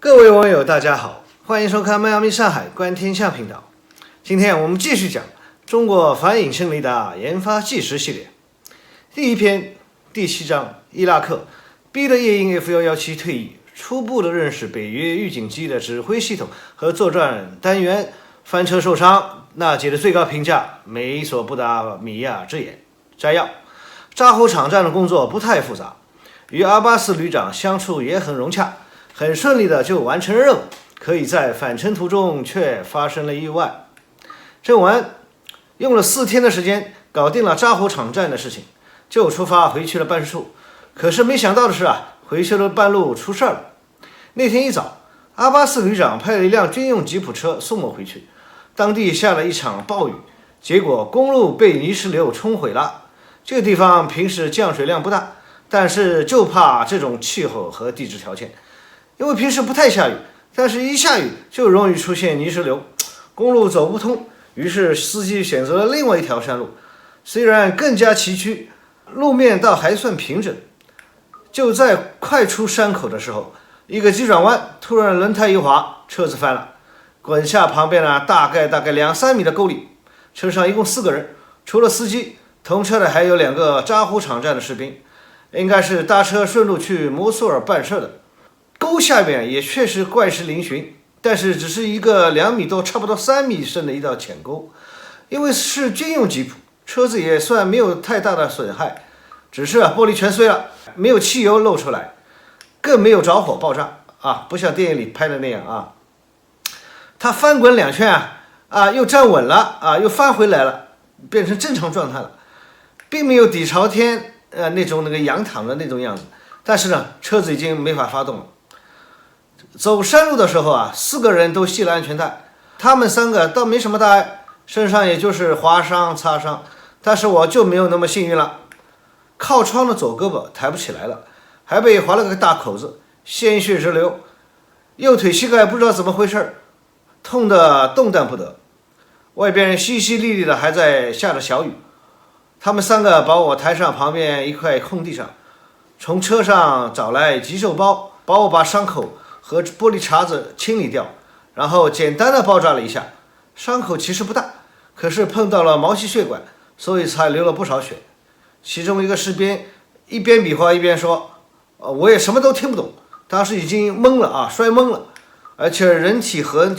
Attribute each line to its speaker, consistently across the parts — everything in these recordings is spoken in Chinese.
Speaker 1: 各位网友，大家好，欢迎收看迈阿密上海观天象频道。今天我们继续讲中国反隐身雷达研发纪实系列，第一篇第7章伊拉克 B 的夜鹰 F117退役，初步的认识北约预警机的指挥系统和作战单元，翻车受伤，纳吉的最高评价美索不达米亚之眼。摘要：扎湖场站的工作不太复杂，与阿巴斯旅长相处也很融洽，很顺利的就完成任务。可以在返程途中却发生了意外。郑文用了4天的时间搞定了扎湖场站的事情，就出发回去了办事处。可是没想到的是回去的半路出事了。那天一早，阿巴斯旅长派了一辆军用吉普车送我回去。当地下了一场暴雨，结果公路被泥石流冲毁了。这个地方平时降水量不大，但是就怕这种气候和地质条件，因为平时不太下雨，但是一下雨就容易出现泥石流，公路走不通。于是司机选择了另外一条山路，虽然更加崎岖，路面倒还算平整。就在快出山口的时候，一个急转弯，突然轮胎一滑，车子翻了，滚下旁边大概2-3米的沟里。车上一共4个人，除了司机，同车的还有2个扎湖场站的士兵，应该是搭车顺路去摩苏尔办事的。沟下面也确实怪石嶙峋，但是只是一个2米多差不多3米深的一道浅沟。因为是军用吉普，车子也算没有太大的损害，只是玻璃全碎了，没有汽油漏出来，更没有着火爆炸不像电影里拍的那样它翻滚2圈又站稳了又翻回来了，变成正常状态了，并没有底朝天那个仰躺的那种样子。但是车子已经没法发动了。走山路的时候4个人都系了安全带，他们3个倒没什么大碍，身上也就是划伤擦伤，但是我就没有那么幸运了。靠窗的左胳膊抬不起来了，还被划了个大口子，鲜血直流，右腿膝盖不知道怎么回事，痛得动弹不得。外边淅淅沥沥的还在下着小雨。他们3个把我抬上旁边一块空地上，从车上找来急救包，把我把伤口和玻璃碴子清理掉，然后简单的包扎了一下。伤口其实不大，可是碰到了毛细血管，所以才流了不少血。其中一个士兵一边比划一边说，我也什么都听不懂，当时已经懵了摔懵了，而且人体和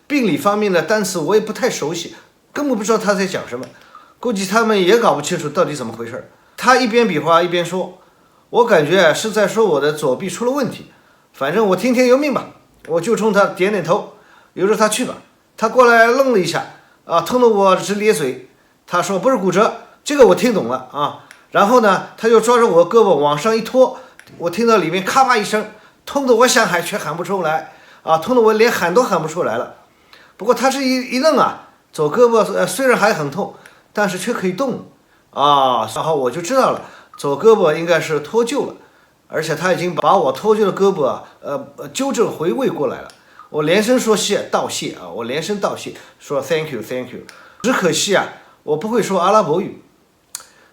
Speaker 1: 病理方面的单词我也不太熟悉，根本不知道他在讲什么，估计他们也搞不清楚到底怎么回事。他一边比划一边说，我感觉是在说我的左臂出了问题，反正我听天由命吧。我就冲他点点头，由着他去吧。他过来愣了一下痛得我直咧嘴。他说不是骨折，这个我听懂了然后呢，他就抓着我胳膊往上一拖，我听到里面咔吧一声，痛得我想喊却喊不出来痛得我连喊都喊不出来了。不过他这一愣左胳膊虽然还很痛，但是却可以动然后我就知道了，左胳膊应该是脱臼了，而且他已经把我脱臼的胳膊纠正回位过来了。我连声说道谢我连声道谢，说 thank you。 只可惜我不会说阿拉伯语。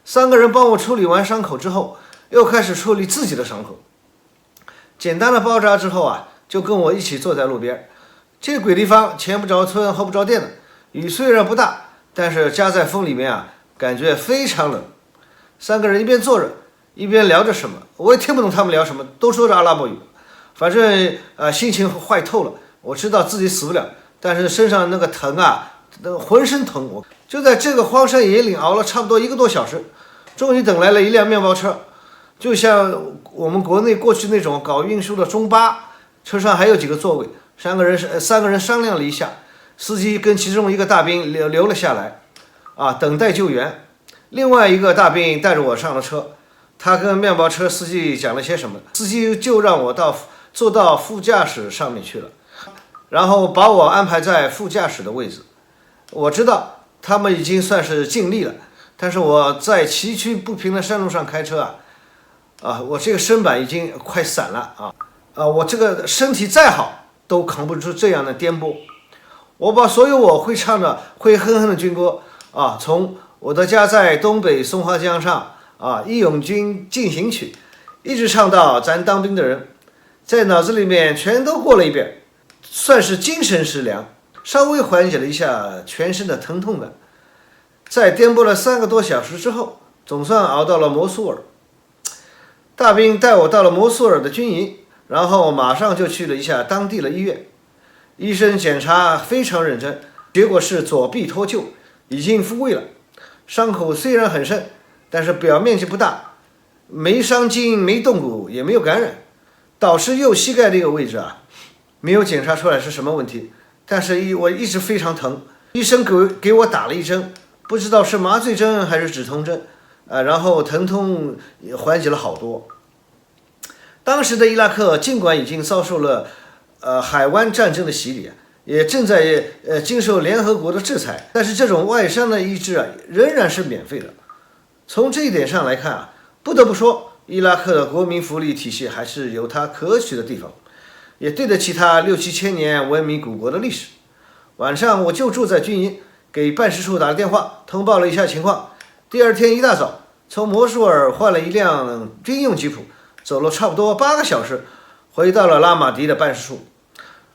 Speaker 1: 3个人帮我处理完伤口之后，又开始处理自己的伤口。简单的包扎之后就跟我一起坐在路边。这个鬼地方前不着村后不着店的，雨虽然不大，但是夹在风里面感觉非常冷。3个人一边坐着一边聊着什么，我也听不懂他们聊什么，都说着阿拉伯语。反正心情坏透了，我知道自己死不了，但是身上那个疼浑身疼。就在这个荒山野岭熬了差不多1个多小时，终于等来了一辆面包车，就像我们国内过去那种搞运输的中巴，车上还有几个座位。3个人商量了一下，司机跟其中一个大兵留了下来等待救援。另外一个大兵带着我上了车，他跟面包车司机讲了些什么，司机就让我坐到副驾驶上面去了，然后把我安排在副驾驶的位置。我知道他们已经算是尽力了，但是我在崎岖不平的山路上开车我这个身板已经快散了我这个身体再好都扛不住这样的颠簸。我把所有我会唱的会哼哼的军歌从我的家在东北松花江上义勇军进行曲一直唱到咱当兵的人。在脑子里面全都过了一遍，算是精神食粮，稍微缓解了一下全身的疼痛感。在颠簸了3个多小时之后，总算熬到了摩苏尔。大兵带我到了摩苏尔的军营，然后马上就去了一下当地的医院。医生检查非常认真，结果是左臂脱臼，已经复位了。伤口虽然很深，但是表面积不大，没伤筋没动骨也没有感染。倒是右膝盖这个位置没有检查出来是什么问题，但是我一直非常疼。医生给我打了一针，不知道是麻醉针还是止痛针，然后疼痛缓解了好多。当时的伊拉克尽管已经遭受了海湾战争的洗礼，也正在经受联合国的制裁，但是这种外伤的医治仍然是免费的。从这一点上来看不得不说伊拉克的国民福利体系还是有它可取的地方，也对得起它6、7千年文明古国的历史。晚上我就住在军营，给办事处打了电话，通报了一下情况。第二天一大早，从摩苏尔换了一辆军用吉普，走了差不多8个小时，回到了拉玛迪的办事处。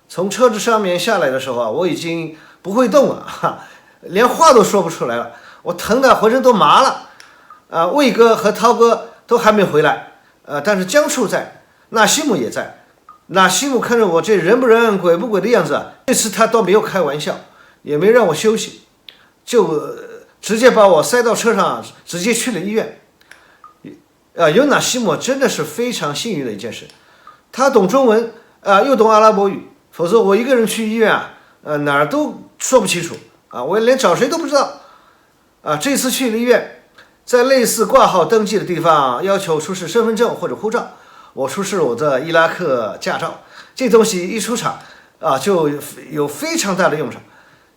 Speaker 1: 从车子上面下来的时候我已经不会动了，连话都说不出来了，我疼得浑身都麻了。魏哥和涛哥都还没回来，但是江处在，纳西姆也在。纳西姆看着我这人不人鬼不鬼的样子这次他倒没有开玩笑，也没让我休息，就直接把我塞到车上，直接去了医院。有纳西姆真的是非常幸运的一件事，他懂中文又懂阿拉伯语，否则我一个人去医院哪儿都说不清楚我连找谁都不知道这次去了医院，在类似挂号登记的地方要求出示身份证或者护照，我出示了我的伊拉克驾照。这东西一出厂就有非常大的用场，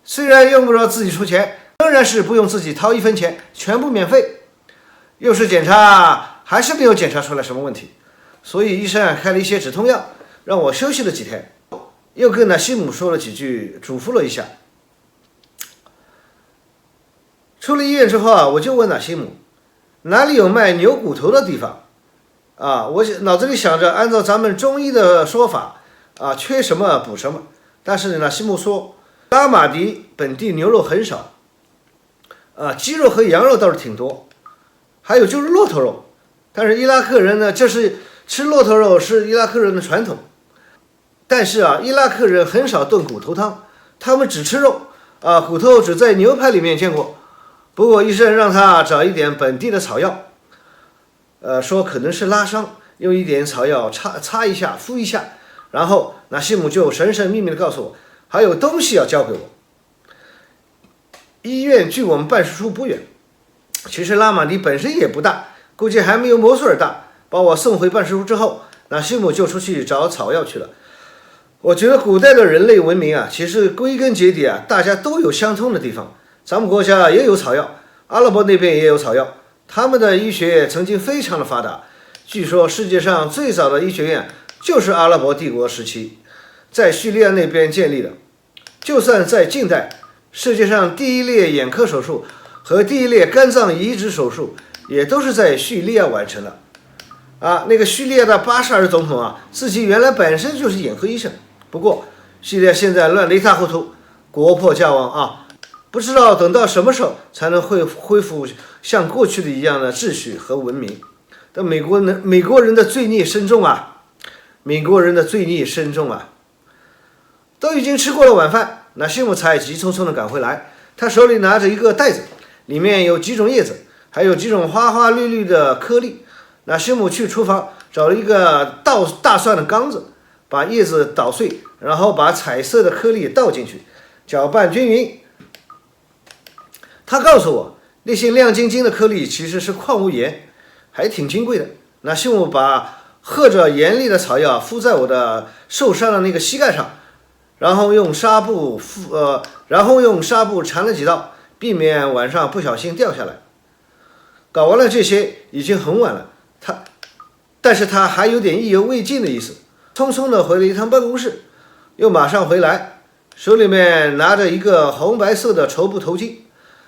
Speaker 1: 虽然用不着自己出钱，仍然是不用自己掏1分钱，全部免费。又是检查还是没有检查出来什么问题，所以医生开了一些止痛药，让我休息了几天，又跟纳西姆说了几句，嘱咐了一下。出了医院之后我就问纳西姆哪里有卖牛骨头的地方我脑子里想着按照咱们中医的说法缺什么补什么，但是纳西姆说拉玛迪本地牛肉很少鸡肉和羊肉倒是挺多，还有就是骆驼肉，但是伊拉克人呢，这是吃骆驼肉是伊拉克人的传统，但是伊拉克人很少炖骨头汤，他们只吃肉骨头只在牛排里面见过。不过医生让他找一点本地的草药，说可能是拉伤，用一点草药擦一下敷一下，然后纳西姆就神神秘秘的告诉我还有东西要交给我。医院距我们办事处不远，其实拉玛迪本身也不大，估计还没有摩苏尔大。把我送回办事处之后，纳西姆就出去找草药去了。我觉得古代的人类文明其实归根结底大家都有相通的地方。咱们国家也有草药，阿拉伯那边也有草药，他们的医学曾经非常的发达。据说世界上最早的医学院就是阿拉伯帝国时期在叙利亚那边建立的。就算在近代，世界上第一列眼科手术和第一列肝脏移植手术也都是在叙利亚完成的那个叙利亚的巴沙尔总统自己原来本身就是眼科医生，不过叙利亚现在乱得一塌糊涂，国破家亡不知道等到什么时候才能恢复像过去的一样的秩序和文明。但美国人的罪孽深重美国人的罪孽深重都已经吃过了晚饭，纳西姆才急匆匆地赶回来，他手里拿着一个袋子，里面有几种叶子，还有几种花花绿绿的颗粒。纳西姆去厨房找了一个倒大蒜的缸子，把叶子捣碎，然后把彩色的颗粒倒进去，搅拌均匀。他告诉我那些亮晶晶的颗粒其实是矿物盐，还挺金贵的。纳西姆把和着盐粒的草药敷在我的受伤的那个膝盖上，然后用纱布缠了几道，避免晚上不小心掉下来。搞完了这些已经很晚了，但是他还有点意犹未尽的意思，匆匆地回了一趟办公室，又马上回来，手里面拿着一个红白色的绸布头巾。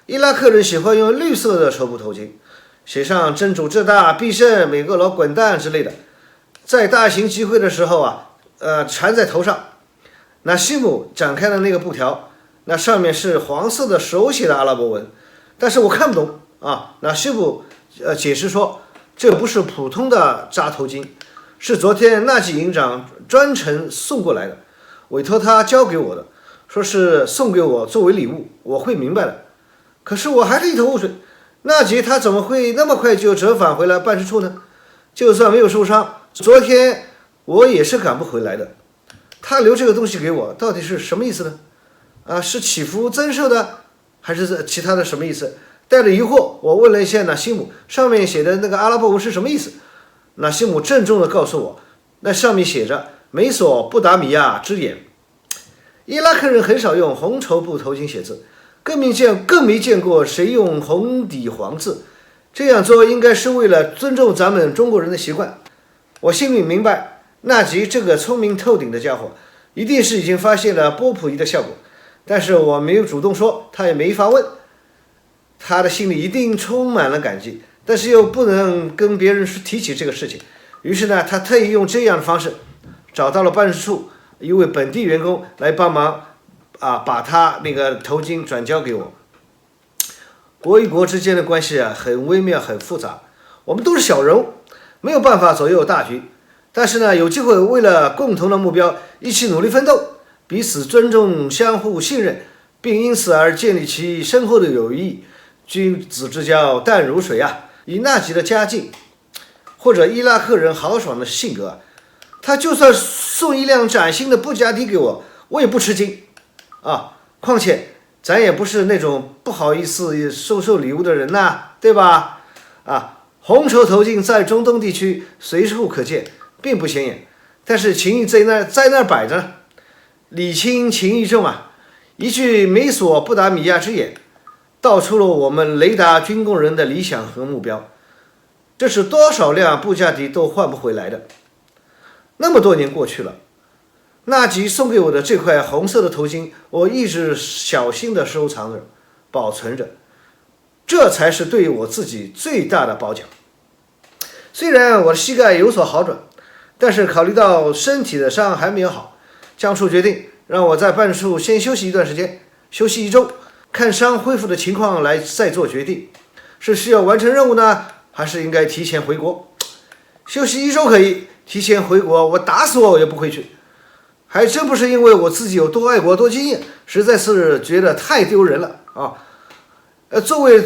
Speaker 1: 伊拉克人喜欢用绿色的绸布头巾，写上真主至大必胜美国佬滚蛋之类的在大型集会的时候啊，缠在头上。那西姆展开的那个布条，那上面是黄色的手写的阿拉伯文，但是我看不懂啊。那西姆解释说，这不是普通的扎头巾，是昨天纳吉营长专程送过来的，委托他交给我的，说是送给我作为礼物，我会明白的。可是我还是一头雾水，纳吉他怎么会那么快就折返回来办事处呢？就算没有受伤，昨天我也是赶不回来的。他留这个东西给我，到底是什么意思呢？是祈福增寿的，还是其他的什么意思？带着疑惑，我问了一下纳西姆，上面写的那个阿拉伯文是什么意思？纳西姆郑重地告诉我，那上面写着美索不达米亚之眼。伊拉克人很少用红绸布头巾写字，更没见过谁用红底黄字。这样做应该是为了尊重咱们中国人的习惯。我心里明白，纳吉这个聪明透顶的家伙，一定是已经发现了波普仪的效果，但是我没有主动说，他也没法问。他的心里一定充满了感激，但是又不能跟别人提起这个事情。于是呢，他特意用这样的方式找到了办事处一位本地员工来帮忙把他那个头巾转交给我。国与国之间的关系很微妙很复杂，我们都是小人物，没有办法左右大局，但是呢，有机会为了共同的目标一起努力奋斗，彼此尊重相互信任，并因此而建立起深厚的友谊。君子之交淡如水啊！以纳吉的家境或者伊拉克人豪爽的性格，他就算送一辆崭新的布加迪给我，我也不吃惊啊。况且咱也不是那种不好意思收礼物的人呐，对吧？红绸头巾在中东地区随处可见，并不显眼，但是情谊在那儿摆着，礼轻情意重啊！一句美索不达米亚之眼，道出了我们雷达军工人的理想和目标，这是多少辆布加迪都换不回来的。那么多年过去了，纳吉送给我的这块红色的头巾，我一直小心地收藏着，保存着，这才是对我自己最大的褒奖。虽然我的膝盖有所好转，但是考虑到身体的伤还没有好，江处决定让我在办事处先休息一段时间，休息1周，看伤恢复的情况来再做决定，是需要完成任务呢，还是应该提前回国？休息1周可以，提前回国我打死我也不回去。还真不是因为我自己有多爱国多敬业，实在是觉得太丢人了啊！作为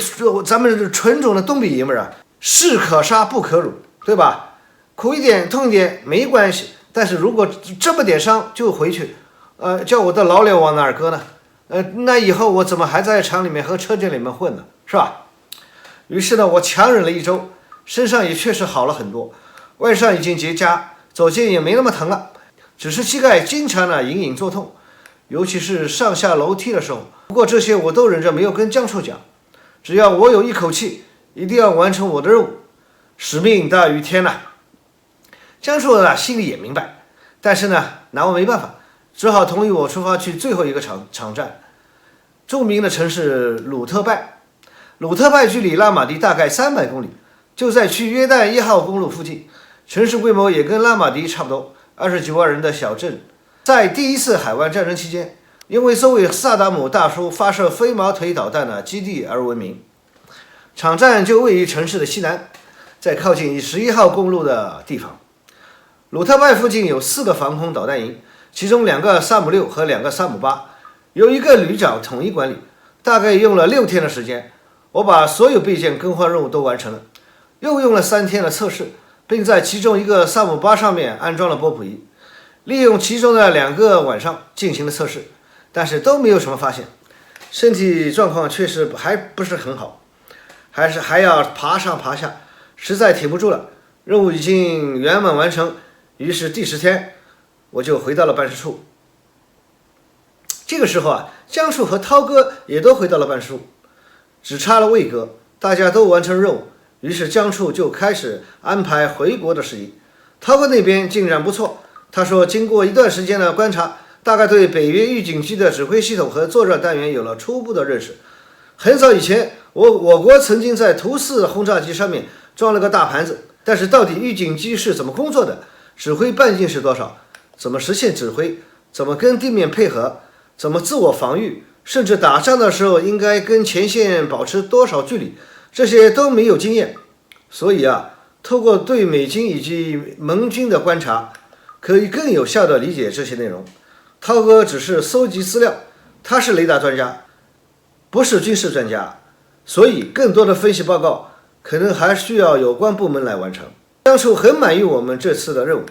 Speaker 1: 咱们纯种的东北爷们儿士可杀不可辱，对吧？苦一点痛一点没关系，但是如果这么点伤就回去，叫我的老脸往哪儿搁呢？那以后我怎么还在厂里面和车间里面混呢？是吧？于是呢，我强忍了1周，身上也确实好了很多，外伤已经结痂，走街也没那么疼了，只是膝盖经常隐隐作痛，尤其是上下楼梯的时候。不过这些我都忍着没有跟江处讲，只要我有一口气，一定要完成我的任务，使命大于天呐。江处心里也明白，但是呢，拿我没办法，只好同意我出发去最后一个场站，著名的城市鲁特拜。鲁特拜距离拉玛迪大概300公里，就在去约旦1号公路附近，城市规模也跟拉玛迪差不多，29万人的小镇。在第一次海湾战争期间，因为作为萨达姆大叔发射飞毛腿导弹的基地而闻名。场站就位于城市的西南，在靠近11号公路的地方。鲁特拜附近有4个防空导弹营，其中2个萨姆6和2个萨姆8，由一个旅长统一管理，大概用了6天的时间。我把所有备件更换任务都完成了，又用了3天的测试，并在其中一个萨姆8上面安装了波普仪，利用其中的2个晚上进行了测试，但是都没有什么发现。身体状况确实还不是很好，还要爬上爬下，实在挺不住了。任务已经圆满完成，于是第10天我就回到了办事处。这个时候江处和涛哥也都回到了办事处，只差了魏哥，大家都完成任务，于是江处就开始安排回国的事宜。涛哥那边进展不错，他说经过一段时间的观察，大概对北约预警机的指挥系统和作战单元有了初步的认识。很早以前，我国曾经在图4轰炸机上面装了个大盘子，但是到底预警机是怎么工作的，指挥半径是多少，怎么实现指挥，怎么跟地面配合，怎么自我防御，甚至打仗的时候应该跟前线保持多少距离，这些都没有经验。所以透过对美军以及盟军的观察，可以更有效地理解这些内容。涛哥只是搜集资料，他是雷达专家，不是军事专家，所以更多的分析报告可能还需要有关部门来完成。江处很满意我们这次的任务，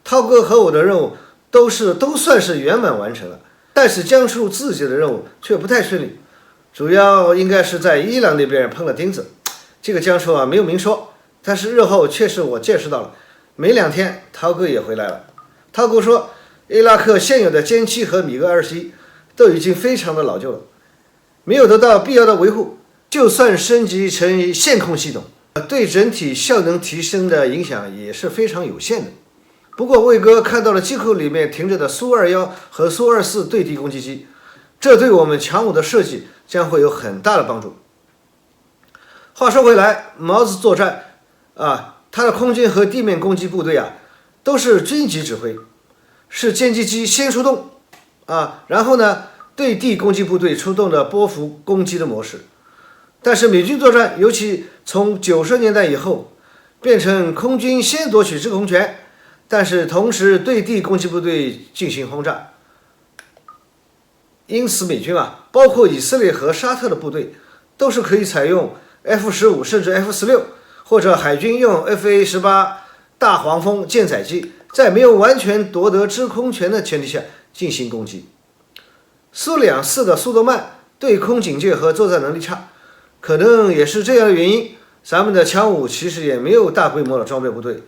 Speaker 1: 涛哥和我的任务都算是圆满完成了，但是江处自己的任务却不太顺利，主要应该是在伊朗那边碰了钉子。这个江处没有明说，但是日后确实我见识到了。没2天，涛哥也回来了。涛哥说，伊拉克现有的歼7和米格21都已经非常的老旧了，没有得到必要的维护，就算升级成线控系统，对整体效能提升的影响也是非常有限的。不过魏哥看到了机库里面停着的苏21和苏24对地攻击机，这对我们强弩的设计将会有很大的帮助。话说回来，毛子作战他的空军和地面攻击部队都是军级指挥，是歼击机先出动然后呢对地攻击部队出动的波幅攻击的模式。但是美军作战，尤其从90年代以后，变成空军先夺取制空权，但是同时对地攻击部队进行轰炸。因此美军包括以色列和沙特的部队都是可以采用 F-15 甚至 F-16， 或者海军用 FA-18 大黄蜂舰载机，在没有完全夺得制空权的前提下进行攻击。苏2-4的速度慢，对空警戒和作战能力差，可能也是这样的原因，咱们的强弩其实也没有大规模的装备部队。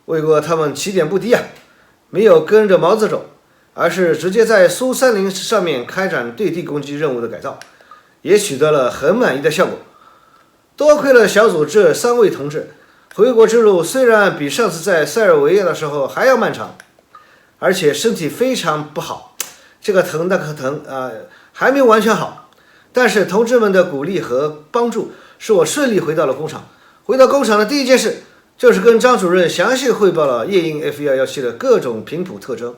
Speaker 1: 魏国他们起点不低没有跟着毛子走，而是直接在苏30上面开展对地攻击任务的改造，也取得了很满意的效果。多亏了小组这3位同志，回国之路虽然比上次在塞尔维亚的时候还要漫长，而且身体非常不好，这个疼那个疼还没完全好，但是同志们的鼓励和帮助使我顺利回到了工厂。回到工厂的第一件事就是跟张主任详细汇报了夜鹰 F117 的各种频谱特征，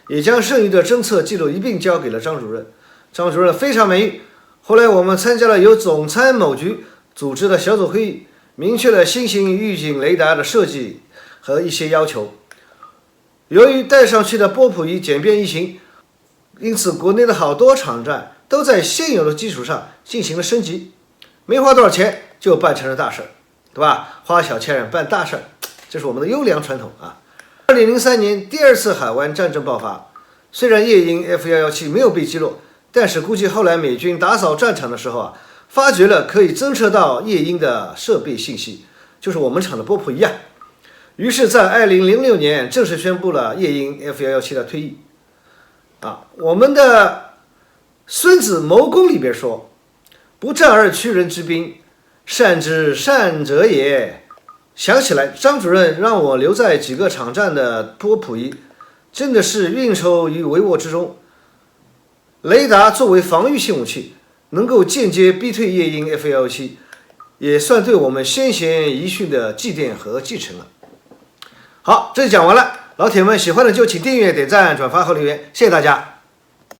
Speaker 1: 也将剩余的侦测记录一并交给了张主任。张主任非常满意。后来我们参加了由总参谋局组织的小组会议，明确了新型预警雷达的设计和一些要求。由于带上去的波谱仪简便易行，因此国内的好多场站都在现有的基础上进行了升级，没花多少钱就办成了大事，对吧？花小钱办大事，这是我们的优良传统2003年第2次海湾战争爆发，虽然夜鹰 F117 没有被击落，但是估计后来美军打扫战场的时候发觉了可以侦测到夜鹰的设备信息，就是我们厂的波谱仪于是在2006年正式宣布了夜鹰 F117 的退役我们的孙子谋攻里边说，不战而屈人之兵，善之善者也。想起来张主任让我留在几个场站的波谱仪，真的是运筹于帷幄之中。雷达作为防御性武器，能够间接逼退夜鹰 F117， 也算对我们先贤遗训的祭奠和继承了。好，这就讲完了。老铁们喜欢的就请订阅、点赞、转发和留言，谢谢大家。